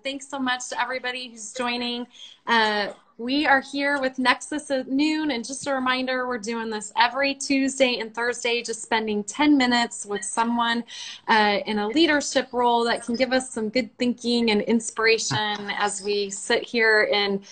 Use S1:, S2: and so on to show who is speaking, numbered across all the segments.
S1: Thanks so much to everybody who's joining. We are here with Nexus at noon, and just a reminder, we're doing this every Tuesday and Thursday, just spending 10 minutes with someone in a leadership role that can give us some good thinking and inspiration as we sit here in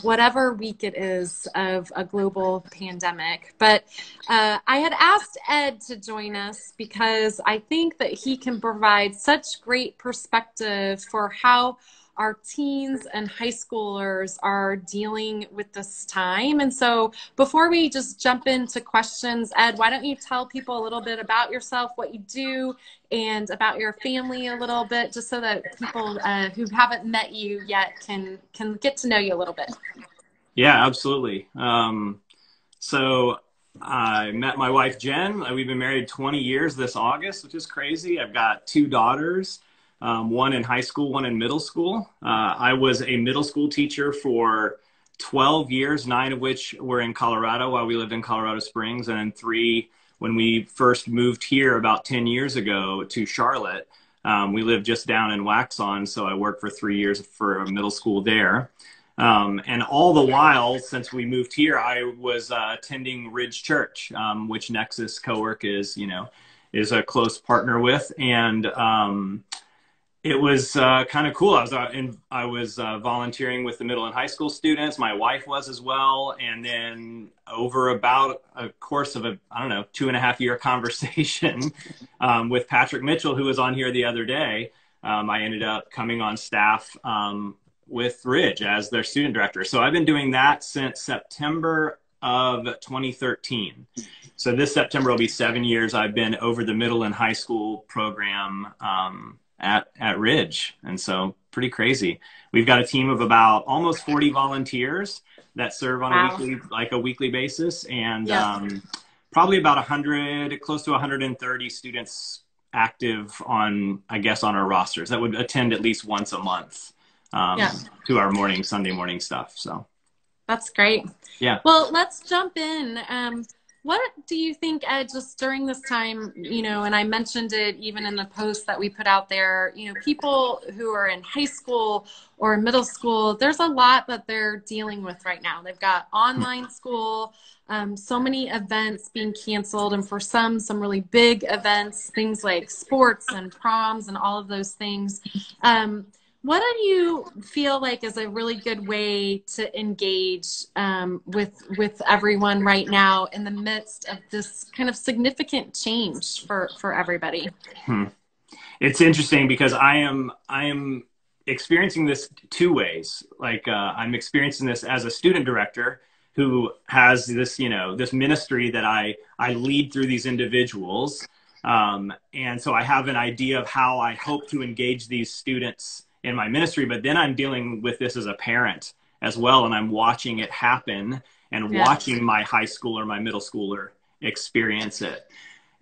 S1: whatever week it is of a global pandemic. But I had asked Ed to join us because I think that he can provide such great perspective for how our teens and high schoolers are dealing with this time. And so before we just jump into questions, Ed, why don't you tell people a little bit about yourself, what you do, and about your family a little bit, just so that people who haven't met you yet can get to know you a little bit.
S2: Yeah, absolutely. So I met my wife, Jen. We've been married 20 years this August, which is crazy. I've got two daughters. One in high school, one in middle school. I was a middle school teacher for 12 years, 9 of which were in Colorado while we lived in Colorado Springs, and then 3 when we first moved here about 10 years ago to Charlotte. We lived just down in Waxhaw, so I worked for 3 years for a middle school there. And all the while, since we moved here, I was attending Ridge Church, which Nexus Cowork is a close partner with. And it was kind of cool. I was volunteering with the middle and high school students. My wife was as well. And then over about a course of 2.5-year conversation with Patrick Mitchell, who was on here the other day, I ended up coming on staff with Ridge as their student director. So I've been doing that since September of 2013. So this September will be 7 years I've been over the middle and high school program at Ridge. And so pretty crazy. We've got a team of about almost 40 volunteers that serve on a weekly basis, and probably about 100, close to 130 students active on our rosters that would attend at least once a month to our Sunday morning stuff. So
S1: that's great.
S2: Yeah.
S1: Well, let's jump in. What do you think, Ed, just during this time, and I mentioned it even in the post that we put out there, people who are in high school or middle school, there's a lot that they're dealing with right now. They've got online school, so many events being canceled, and for some really big events, things like sports and proms and all of those things. What do you feel like is a really good way to engage with everyone right now in the midst of this kind of significant change for everybody?
S2: It's interesting because I am experiencing this 2 ways. Like I'm experiencing this as a student director who has this, this ministry that I lead through these individuals. And so I have an idea of how I hope to engage these students in my ministry, but then I'm dealing with this as a parent as well. And I'm watching it happen and watching my high schooler, my middle schooler experience it.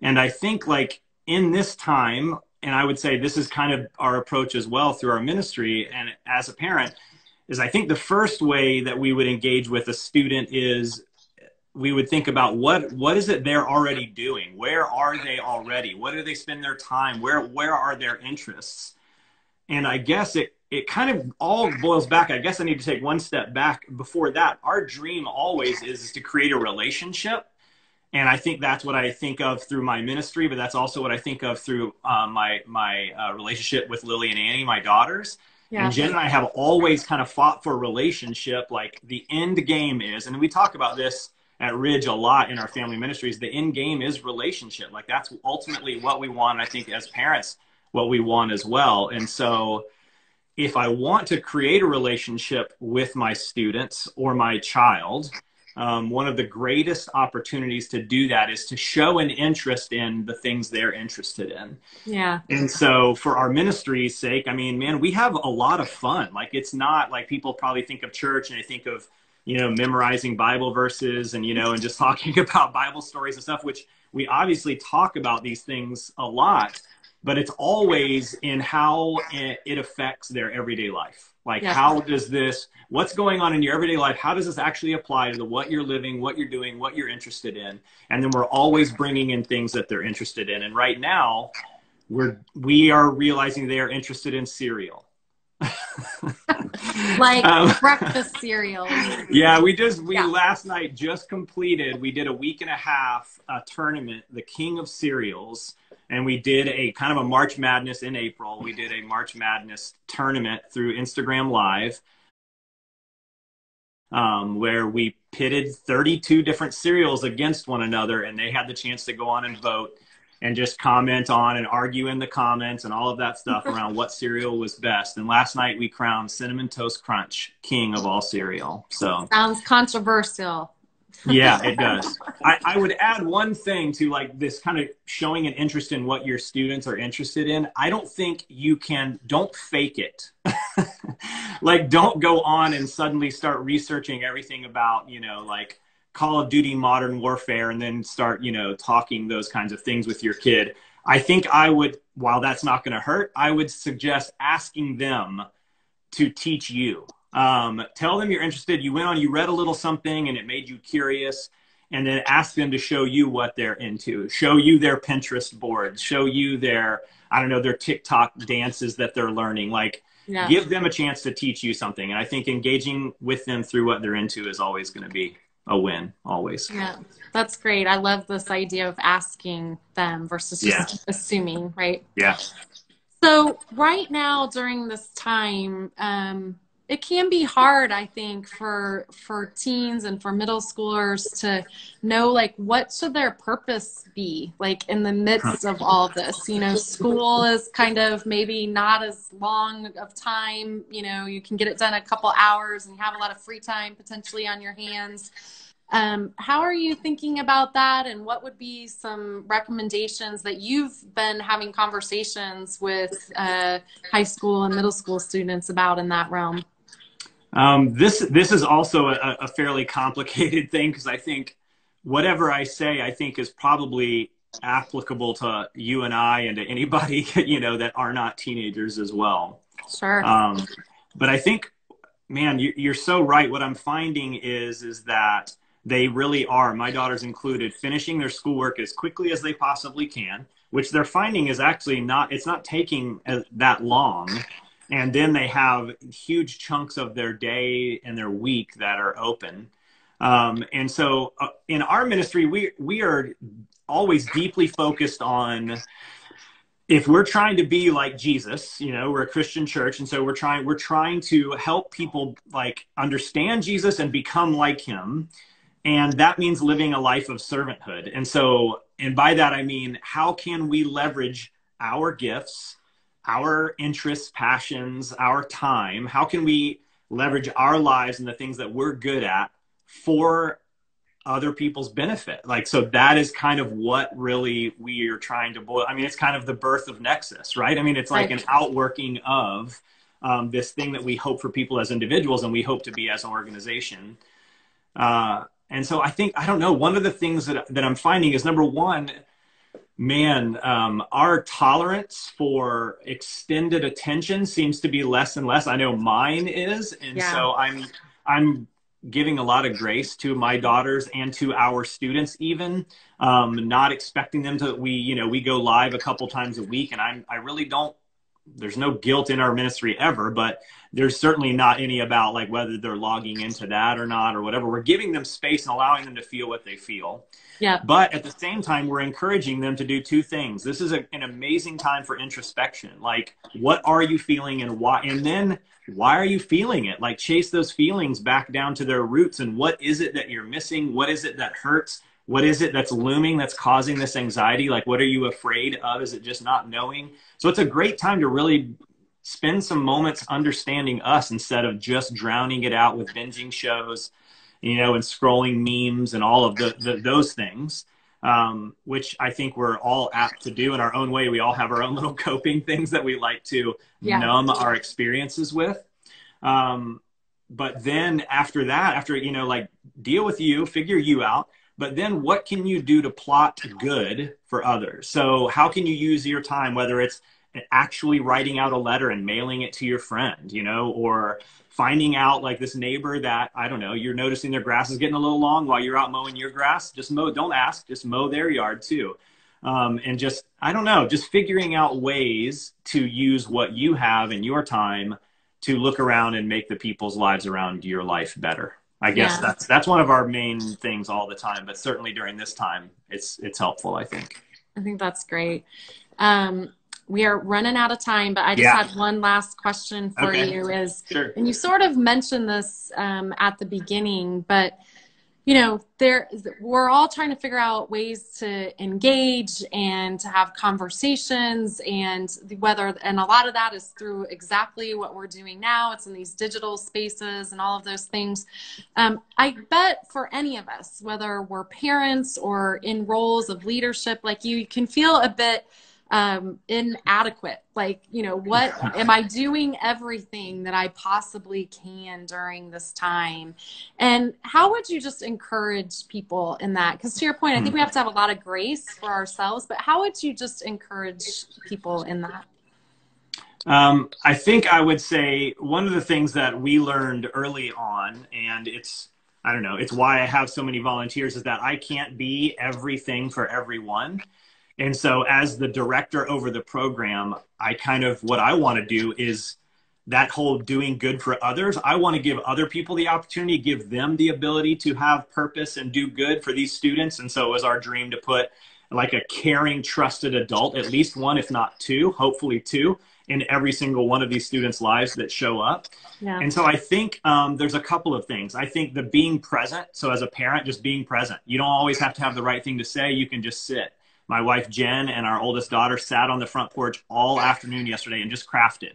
S2: And I think like in this time, and I would say this is kind of our approach as well through our ministry and as a parent, is I think the first way that we would engage with a student is we would think about what is it they're already doing? Where are they already? What do they spend their time? Where are their interests? And I guess it kind of all boils back. I guess I need to take one step back before that. Our dream always is to create a relationship. And I think that's what I think of through my ministry, but that's also what I think of through my relationship with Lily and Annie, my daughters. Yeah. And Jen and I have always kind of fought for a relationship. Like the end game is, and we talk about this at Ridge a lot in our family ministries, the end game is relationship. Like that's ultimately what we want. I think as parents, what we want as well. And so if I want to create a relationship with my students or my child, one of the greatest opportunities to do that is to show an interest in the things they're interested in. Yeah. And so for our ministry's sake, I mean, man, we have a lot of fun. Like it's not like people probably think of church and they think of, memorizing Bible verses and, and just talking about Bible stories and stuff, which we obviously talk about these things a lot. But it's always in how it affects their everyday life. Like, how does this, what's going on in your everyday life? How does this actually apply to what you're living, what you're doing, what you're interested in? And then we're always bringing in things that they're interested in. And right now, we are realizing they are interested in cereal.
S1: Like breakfast cereal.
S2: Yeah, we last night just completed, we did a week and a half tournament, the King of Cereals, and we did a kind of a March Madness in April. We did a March Madness tournament through Instagram Live, where we pitted 32 different cereals against one another, and they had the chance to go on and vote and just comment on and argue in the comments and all of that stuff around what cereal was best. And last night we crowned Cinnamon Toast Crunch king of all cereal. So
S1: sounds controversial.
S2: Yeah, it does. I would add one thing to like this kind of showing an interest in what your students are interested in. I don't think don't fake it. Like, don't go on and suddenly start researching everything about, like Call of Duty Modern Warfare and then start, talking those kinds of things with your kid. I think while that's not going to hurt, I would suggest asking them to teach you. Tell them you're interested. You read a little something and it made you curious, and then ask them to show you what they're into, show you their Pinterest boards, show you their TikTok dances that they're learning. Like, give them a chance to teach you something. And I think engaging with them through what they're into is always going to be a win, always.
S1: Yeah, that's great. I love this idea of asking them versus just assuming, right?
S2: Yeah.
S1: So right now during this time, it can be hard, I think, for teens and for middle schoolers to know, like, what should their purpose be, like, in the midst of all of this. School is kind of maybe not as long of time. You can get it done a couple hours and you have a lot of free time potentially on your hands. How are you thinking about that? And what would be some recommendations that you've been having conversations with high school and middle school students about in that realm?
S2: This is also a fairly complicated thing, because I think whatever I say, I think is probably applicable to you and I and to anybody, that are not teenagers as well.
S1: Sure.
S2: But I think, man, you're so right. What I'm finding is that they really are, my daughters included, finishing their schoolwork as quickly as they possibly can, which they're finding is actually it's not taking that long. And then they have huge chunks of their day and their week that are open. And so in our ministry, we are always deeply focused on, if we're trying to be like Jesus, we're a Christian church. And so we're trying to help people like understand Jesus and become like him. And that means living a life of servanthood. And by that, I mean, how can we leverage our gifts, our interests, passions, our time? How can we leverage our lives and the things that we're good at for other people's benefit? Like, so that is kind of what really we are trying to boil. I mean, it's kind of the birth of Nexus, right? I mean, it's like an outworking of this thing that we hope for people as individuals and we hope to be as an organization. And so I think, I don't know, one of the things that I'm finding is, number one, man, our tolerance for extended attention seems to be less and less. I know mine is. And so I'm giving a lot of grace to my daughters and to our students, even not expecting them to, we go live a couple times a week, and I really don't, there's no guilt in our ministry ever, but there's certainly not any about like whether they're logging into that or not or whatever. We're giving them space and allowing them to feel what they feel. Yeah. But at the same time, we're encouraging them to do two things. This is an amazing time for introspection. Like, what are you feeling and why? And then why are you feeling it? Like, chase those feelings back down to their roots. And what is it that you're missing? What is it that hurts? What is it that's looming that's causing this anxiety? Like, what are you afraid of? Is it just not knowing? So it's a great time to really spend some moments understanding us instead of just drowning it out with binging shows, and scrolling memes and all of those things, which I think we're all apt to do in our own way. We all have our own little coping things that we like to numb our experiences with. But then after that, like, deal with you, figure you out. But then what can you do to plot good for others? So how can you use your time, whether it's actually writing out a letter and mailing it to your friend, or finding out, like, this neighbor that, I don't know, you're noticing their grass is getting a little long while you're out mowing your grass. Just mow, don't ask, just mow their yard too. And just, I don't know, just figuring out ways to use what you have in your time to look around and make the people's lives around your life better. I guess
S1: Yeah.
S2: that's one of our main things all the time, but certainly during this time, it's helpful, I think.
S1: I think that's great. We are running out of time, but I just
S2: Yeah.
S1: had one last question for
S2: Okay.
S1: you is,
S2: Sure.
S1: and you sort of mentioned this at the beginning, but we're all trying to figure out ways to engage and to have conversations, and a lot of that is through exactly what we're doing now. It's in these digital spaces and all of those things. I bet for any of us, whether we're parents or in roles of leadership, like you can feel a bit inadequate. Like, what am I doing everything that I possibly can during this time? And how would you just encourage people in that? Because to your point, I think we have to have a lot of grace for ourselves, but how would you just encourage people in that?
S2: I think I would say one of the things that we learned early on, and I don't know, it's why I have so many volunteers, is that I can't be everything for everyone. And so as the director over the program, what I want to do is that whole doing good for others. I want to give other people the opportunity, give them the ability to have purpose and do good for these students. And so it was our dream to put like a caring, trusted adult, at least one, if not two, hopefully two, in every single one of these students' lives that show up.
S1: Yeah.
S2: And so I think there's a couple of things. I think the being present. So as a parent, just being present. You don't always have to have the right thing to say. You can just sit. My wife, Jen, and our oldest daughter sat on the front porch all afternoon yesterday and just crafted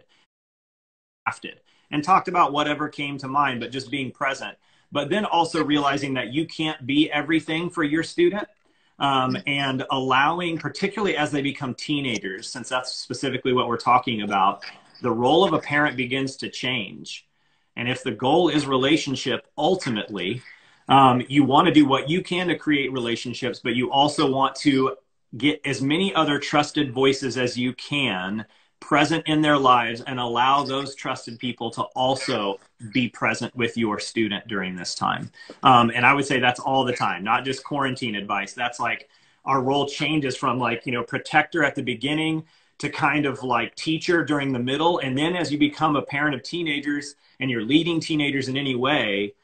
S2: and talked about whatever came to mind, but just being present. But then also realizing that you can't be everything for your student, and allowing, particularly as they become teenagers, since that's specifically what we're talking about, the role of a parent begins to change. And if the goal is relationship, ultimately, you want to do what you can to create relationships, but you also want to get as many other trusted voices as you can present in their lives and allow those trusted people to also be present with your student during this time. And I would say that's all the time, not just quarantine advice. That's like our role changes from protector at the beginning to kind of like teacher during the middle. And then as you become a parent of teenagers and you're leading teenagers in any way,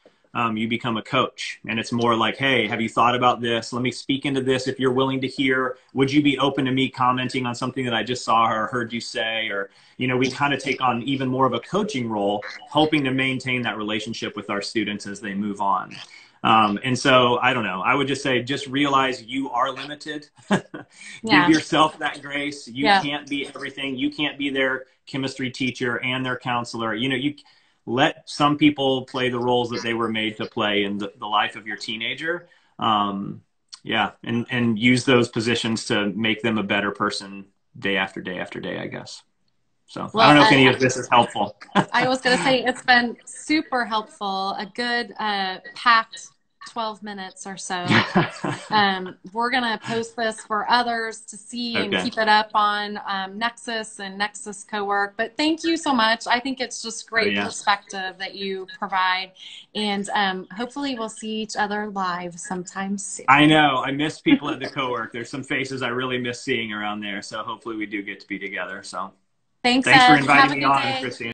S2: you become a coach. And it's more like, hey, have you thought about this? Let me speak into this if you're willing to hear. Would you be open to me commenting on something that I just saw or heard you say? Or, we kind of take on even more of a coaching role, hoping to maintain that relationship with our students as they move on. And so, I don't know, I would just say, just realize you are limited. Give yourself that grace. You can't be everything. You can't be their chemistry teacher and their counselor. You let some people play the roles that they were made to play in the life of your teenager. And use those positions to make them a better person day after day after day, I guess. So I don't know if any of this is helpful.
S1: I was going to say it's been super helpful, a good packed 12 minutes or so. We're going to post this for others to see and keep it up on Nexus and Nexus Cowork. But thank you so much. I think it's just great perspective that you provide. And hopefully we'll see each other live sometime soon.
S2: I know. I miss people at the Cowork. There's some faces I really miss seeing around there. So hopefully we do get to be together. So
S1: thanks
S2: for inviting me on, Christine.